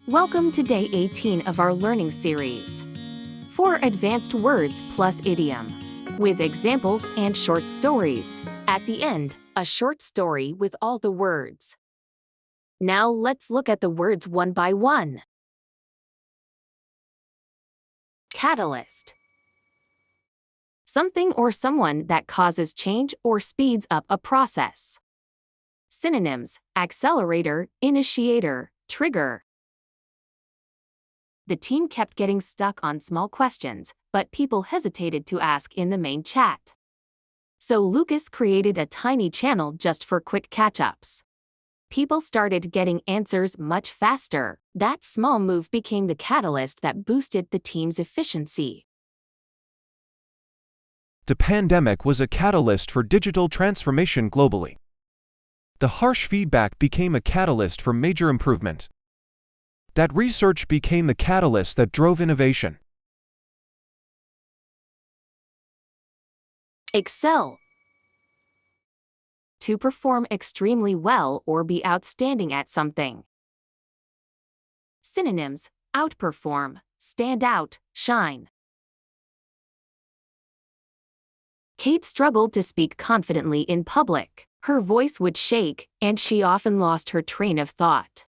Welcome to day 18 of our learning series. 4 advanced words plus idiom, with examples and short stories. At the end, a short story with all the words. Now let's look at the words one by one. Catalyst. Something or someone that causes change or speeds up a process. Synonyms: accelerator, initiator, trigger. The team kept getting stuck on small questions, but people hesitated to ask in the main chat. So Lucas created a tiny channel just for quick catch-ups. People started getting answers much faster. That small move became the catalyst that boosted the team's efficiency. The pandemic was a catalyst for digital transformation globally. The harsh feedback became a catalyst for major improvement. That research became the catalyst that drove innovation. Excel. To perform extremely well or be outstanding at something. Synonyms: outperform, stand out, shine. Kate struggled to speak confidently in public. Her voice would shake, and she often lost her train of thought.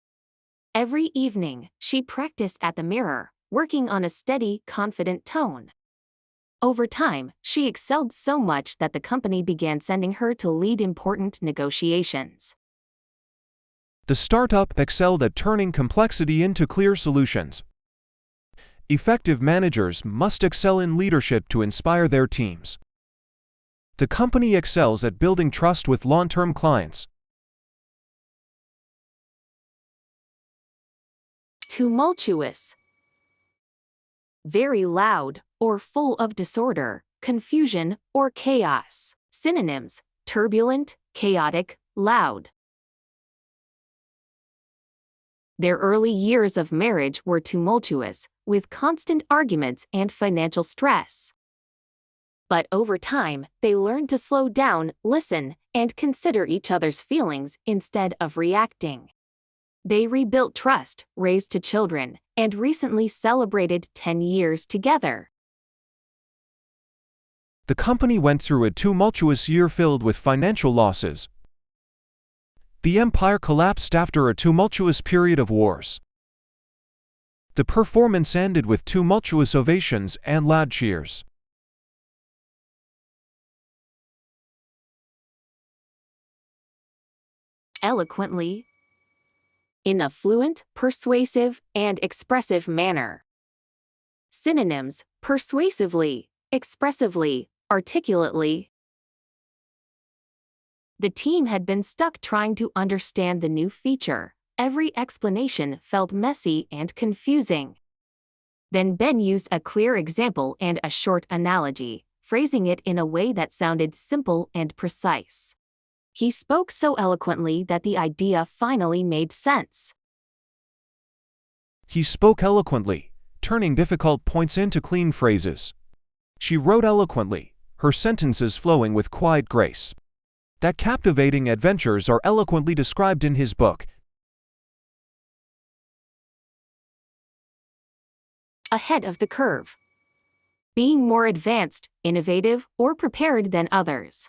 Every evening, she practiced at the mirror, working on a steady, confident tone. Over time, she excelled so much that the company began sending her to lead important negotiations. The startup excelled at turning complexity into clear solutions. Effective managers must excel in leadership to inspire their teams. The company excels at building trust with long-term clients. Tumultuous. Very loud, or full of disorder, confusion, or chaos. Synonyms: turbulent, chaotic, loud. Their early years of marriage were tumultuous, with constant arguments and financial stress. But over time, they learned to slow down, listen, and consider each other's feelings instead of reacting. They rebuilt trust, raised two children, and recently celebrated 10 years together. The company went through a tumultuous year filled with financial losses. The empire collapsed after a tumultuous period of wars. The performance ended with tumultuous ovations and loud cheers. Eloquently. In a fluent, persuasive, and expressive manner. Synonyms: persuasively, expressively, articulately. The team had been stuck trying to understand the new feature. Every explanation felt messy and confusing. Then Ben used a clear example and a short analogy, phrasing it in a way that sounded simple and precise. He spoke so eloquently that the idea finally made sense. He spoke eloquently, turning difficult points into clean phrases. She wrote eloquently, her sentences flowing with quiet grace. That captivating adventures are eloquently described in his book. Ahead of the curve. Being more advanced, innovative, or prepared than others.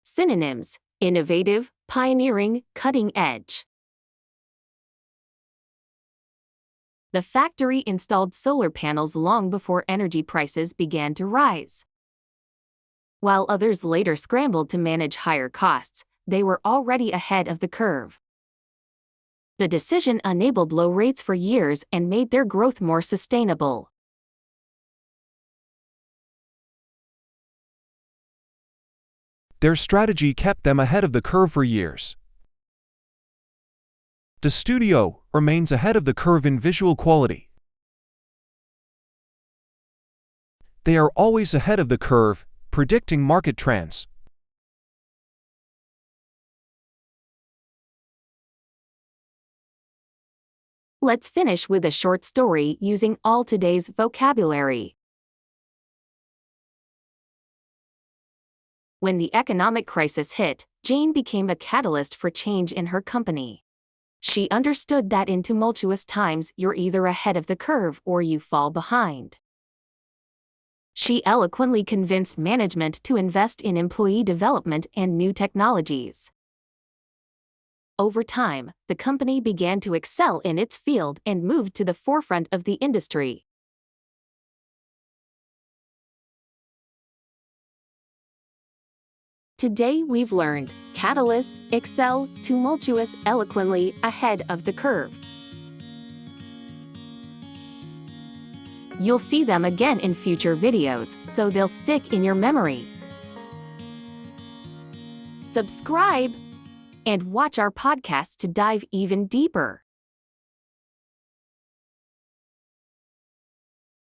Synonyms: innovative, pioneering, cutting edge. The factory installed solar panels long before energy prices began to rise. While others later scrambled to manage higher costs, they were already ahead of the curve. The decision enabled low rates for years and made their growth more sustainable. Their strategy kept them ahead of the curve for years. The studio remains ahead of the curve in visual quality. They are always ahead of the curve, predicting market trends. Let's finish with a short story using all today's vocabulary. When the economic crisis hit, Jane became a catalyst for change in her company. She understood that in tumultuous times you're either ahead of the curve or you fall behind. She eloquently convinced management to invest in employee development and new technologies. Over time, the company began to excel in its field and moved to the forefront of the industry. Today we've learned catalyst, excel, tumultuous, eloquently, ahead of the curve. You'll see them again in future videos, so they'll stick in your memory. Subscribe and watch our podcasts to dive even deeper.